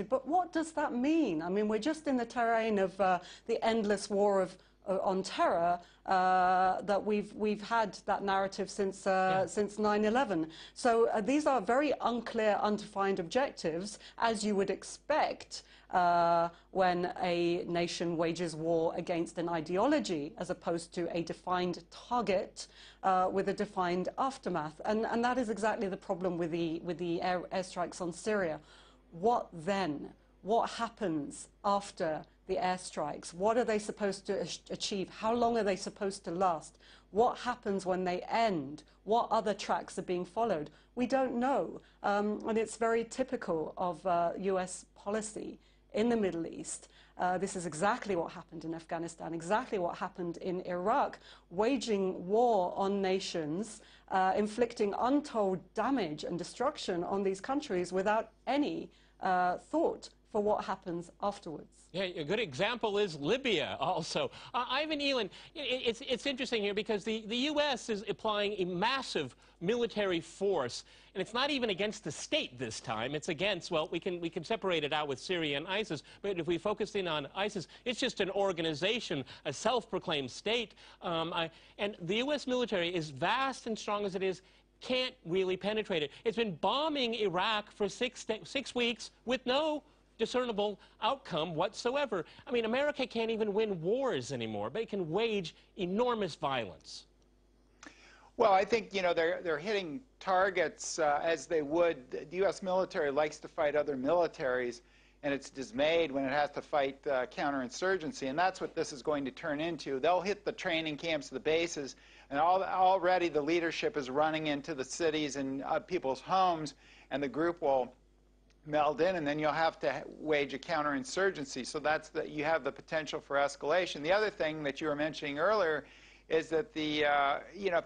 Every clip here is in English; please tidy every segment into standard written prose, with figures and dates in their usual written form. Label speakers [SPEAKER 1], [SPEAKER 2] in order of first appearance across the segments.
[SPEAKER 1] objective. But what does that mean? I mean, we're just in the terrain of the endless war on terror that we've had that narrative since 9/11. So these are very unclear, undefined objectives, as you would expect when a nation wages war against an ideology as opposed to a defined target with a defined aftermath. And that is exactly the problem with the airstrikes on Syria. What then? What happens after the airstrikes? What are they supposed to achieve? How long are they supposed to last? What happens when they end? What other tracks are being followed? We don't know. And it's very typical of US policy in the Middle East. This is exactly what happened in Afghanistan, exactly what happened in Iraq, waging war on nations, inflicting untold damage and destruction on these countries without any thought for what happens afterwards.
[SPEAKER 2] Yeah, a good example is Libya also. Ivan Elan, it's interesting here because the U.S. is applying a massive military force, and it's not even against the state this time. It's against, well, we can separate it out with Syria and ISIS, but if we focus in on ISIS, it's just an organization, a self-proclaimed state. And the U.S. military, as vast and strong as it is, can't really penetrate it. It's been bombing Iraq for 6 weeks with no discernible outcome whatsoever. I mean, America can't even win wars anymore, but it can wage enormous violence.
[SPEAKER 3] Well, I think, you know, they're hitting targets as they would. The U.S. military likes to fight other militaries, and it's dismayed when it has to fight counterinsurgency, and that's what this is going to turn into. They'll hit the training camps, the bases, and already the leadership is running into the cities and people's homes, and the group will meld in, and then you'll have to wage a counterinsurgency. So that's you have the potential for escalation. The other thing that you were mentioning earlier is that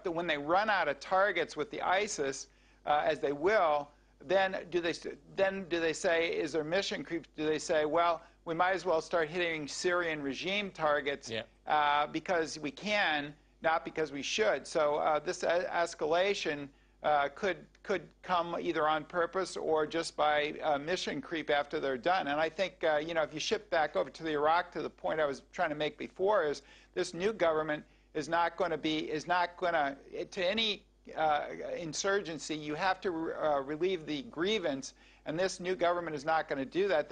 [SPEAKER 3] when they run out of targets with the ISIS, as they will, then do they say, is there mission creep? Do they say, well, we might as well start hitting Syrian regime targets because we can, not because we should? So this escalation could come either on purpose or just by mission creep after they're done. And I think, you know, if you shift back over to the Iraq, to the point I was trying to make before, is this new government is not going to, to any insurgency, you have to relieve the grievance, and this new government is not going to do that.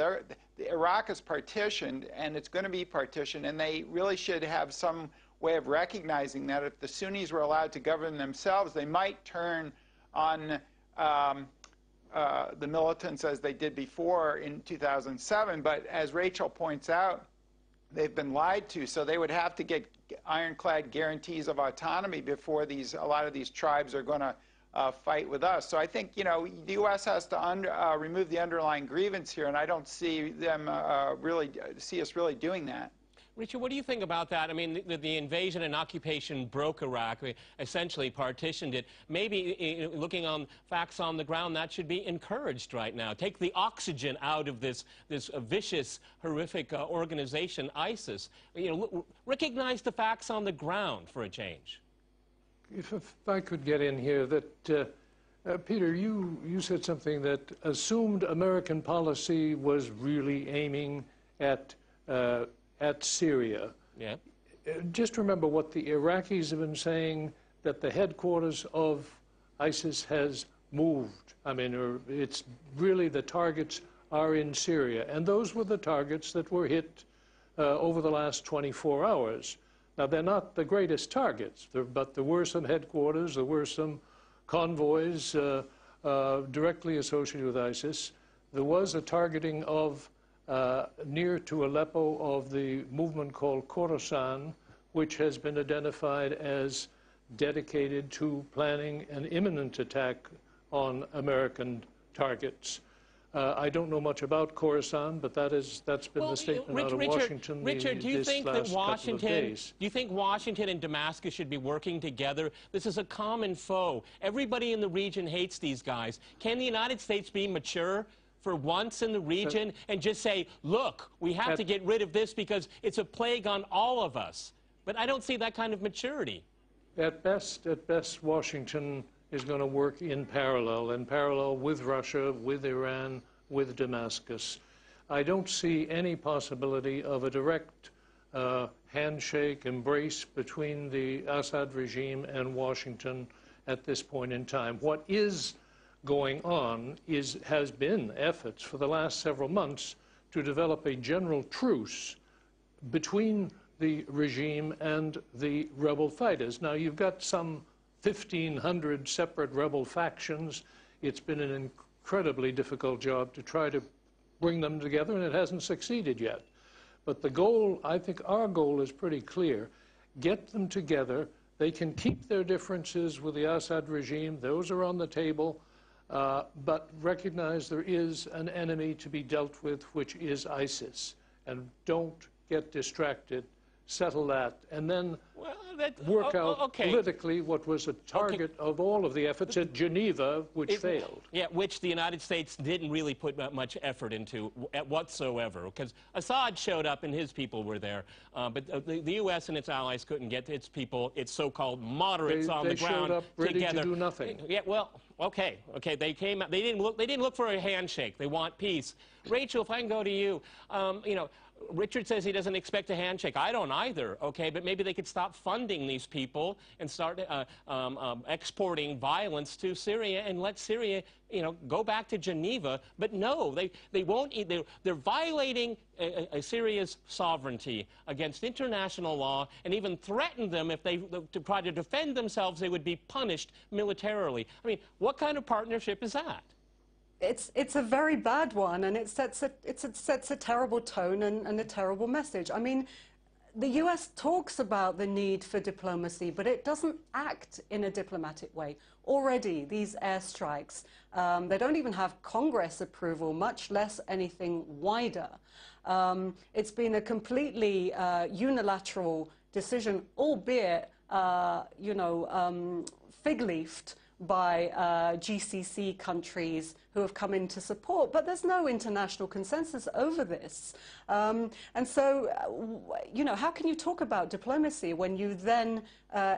[SPEAKER 3] Iraq is partitioned, and it's going to be partitioned, and they really should have some way of recognizing that if the Sunnis were allowed to govern themselves, they might turn on the militants as they did before in 2007. But as Rachel points out, they've been lied to, so they would have to get ironclad guarantees of autonomy before a lot of these tribes are going to fight with us. So I think, you know, the U.S. has to remove the underlying grievance here, and I don't see them see us really doing that.
[SPEAKER 2] Richard, what do you think about that? I mean, the invasion and occupation broke Iraq, essentially partitioned it. Maybe looking on facts on the ground, that should be encouraged right now. Take the oxygen out of this vicious, horrific organization, ISIS. You know, recognize the facts on the ground for a change.
[SPEAKER 4] If I could get in here, that Peter, you said something that assumed American policy was really aiming at Syria. Yeah. Just remember what the Iraqis have been saying, that the headquarters of ISIS has moved. I mean, it's really the targets are in Syria. And those were the targets that were hit over the last 24 hours. Now, they're not the greatest targets, but there were some headquarters, there were some convoys directly associated with ISIS. There was a targeting of near to Aleppo of the movement called Khorasan, which has been identified as dedicated to planning an imminent attack on American targets. I don't know much about Khorasan, but that's been the statement out of Washington
[SPEAKER 2] Richard, do you think that Washington and Damascus should be working together? This is a common foe. Everybody in the region hates these guys. Can the United States be mature for once in the region and just say, look, we have to get rid of this because it's a plague on all of us? But I don't see that kind of maturity.
[SPEAKER 4] At best, Washington is going to work in parallel with Russia, with Iran, with Damascus. I don't see any possibility of a direct handshake, embrace between the Assad regime and Washington at this point in time. What is going on has been efforts for the last several months to develop a general truce between the regime and the rebel fighters. Now, you've got some 1,500 separate rebel factions. It's been an incredibly difficult job to try to bring them together, and it hasn't succeeded yet. But the goal, I think our goal is pretty clear. Get them together. They can keep their differences with the Assad regime. Those are on the table. But recognize there is an enemy to be dealt with, which is ISIS. And don't get distracted. Settle that, and then work out politically what was a target of all of the efforts at Geneva, which failed.
[SPEAKER 2] Yeah, which the United States didn't really put much effort into whatsoever, because Assad showed up and his people were there, but the U.S. and its allies couldn't get its people, its so-called moderates on the ground
[SPEAKER 4] together. They showed up ready
[SPEAKER 2] to
[SPEAKER 4] do nothing.
[SPEAKER 2] Yeah, well, okay, they came out. They didn't look for a handshake. They want peace. Rachel, if I can go to you, you know. Richard says he doesn't expect a handshake. I don't either, okay? But maybe they could stop funding these people and start exporting violence to Syria and let Syria, you know, go back to Geneva. But no, they won't. They're violating Syria's sovereignty against international law, and even threatened them if they to try to defend themselves, they would be punished militarily. I mean, what kind of partnership is that?
[SPEAKER 1] It's a very bad one, and it sets a terrible tone and a terrible message. I mean, the U.S. talks about the need for diplomacy, but it doesn't act in a diplomatic way. Already, these airstrikes, they don't even have Congress approval, much less anything wider. It's been a completely unilateral decision, albeit, you know, fig-leafed by GCC countries who have come in to support, but there's no international consensus over this. And so, you know, how can you talk about diplomacy when you then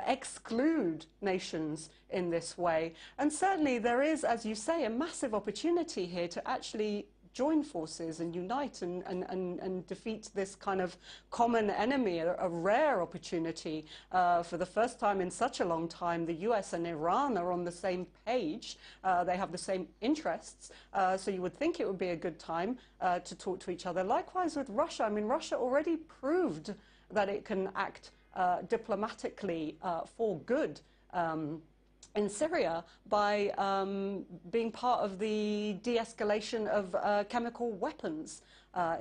[SPEAKER 1] exclude nations in this way? And certainly there is, as you say, a massive opportunity here to actually join forces and unite and defeat this kind of common enemy, a rare opportunity. For the first time in such a long time, the US and Iran are on the same page. They have the same interests, so you would think it would be a good time to talk to each other. Likewise with Russia. I mean, Russia already proved that it can act diplomatically for good in Syria by being part of the de-escalation of chemical weapons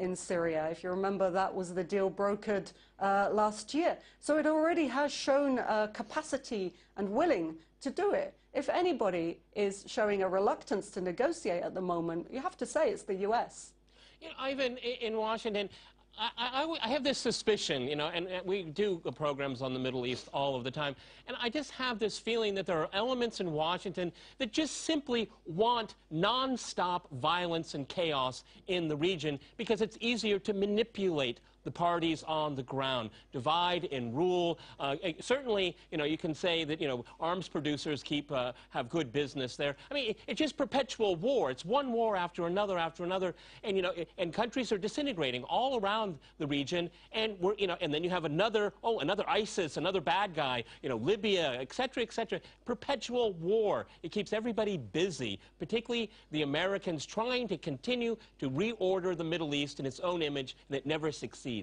[SPEAKER 1] in Syria. If you remember, that was the deal brokered last year. So it already has shown capacity and willing to do it. If anybody is showing a reluctance to negotiate at the moment, you have to say it's the U.S.
[SPEAKER 2] You know, Ivan, in Washington, I have this suspicion, you know, and we do programs on the Middle East all of the time, and I just have this feeling that there are elements in Washington that just simply want nonstop violence and chaos in the region because it's easier to manipulate the parties on the ground, divide and rule. Certainly, you know, you can say that, you know, arms producers have good business there. I mean, it's just perpetual war. It's one war after another, and, you know, and countries are disintegrating all around the region, and we're, you know, and then you have another ISIS, another bad guy, you know, Libya, et cetera, perpetual war. It keeps everybody busy, particularly the Americans trying to continue to reorder the Middle East in its own image, and it never succeeds.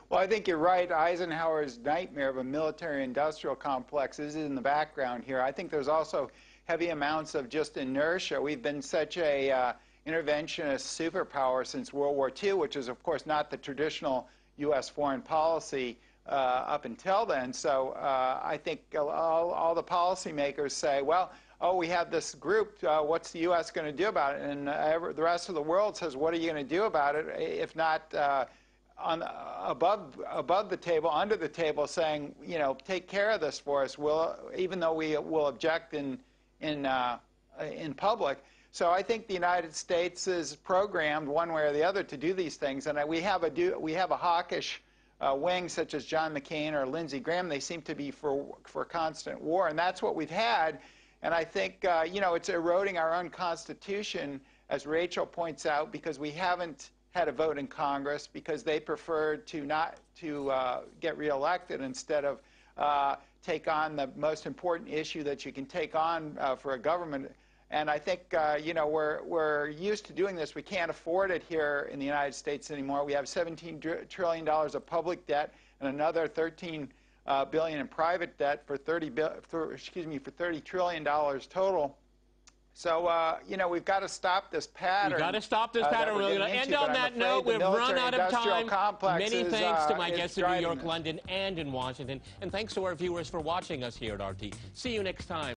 [SPEAKER 3] Well, I think you're right. Eisenhower's nightmare of a military-industrial complex is in the background here. I think there's also heavy amounts of just inertia. We've been such a interventionist superpower since World War II, which is, of course, not the traditional U.S. foreign policy up until then. So I think all the policymakers say, well, oh, we have this group, what's the U.S. going to do about it? And the rest of the world says, what are you going to do about it, if not above the table, under the table, saying, you know, take care of this for us. Even though we will object in public. So I think the United States is programmed one way or the other to do these things, and we have a hawkish wing such as John McCain or Lindsey Graham. They seem to be for constant war, and that's what we've had. And I think you know, it's eroding our own Constitution, as Rachel points out, because we haven't had a vote in Congress because they preferred to not to get reelected instead of take on the most important issue that you can take on for a government. And I think, you know, we're used to doing this. We can't afford it here in the United States anymore. We have $17 trillion of public debt and another $13 billion in private debt for $30 trillion total. So, you know, we've got to stop this pattern.
[SPEAKER 2] We've got to stop this pattern. We're going to end on that note. We've run out of time. Many thanks to my guests in New York, London, and in Washington. And thanks to our viewers for watching us here at RT. See you next time.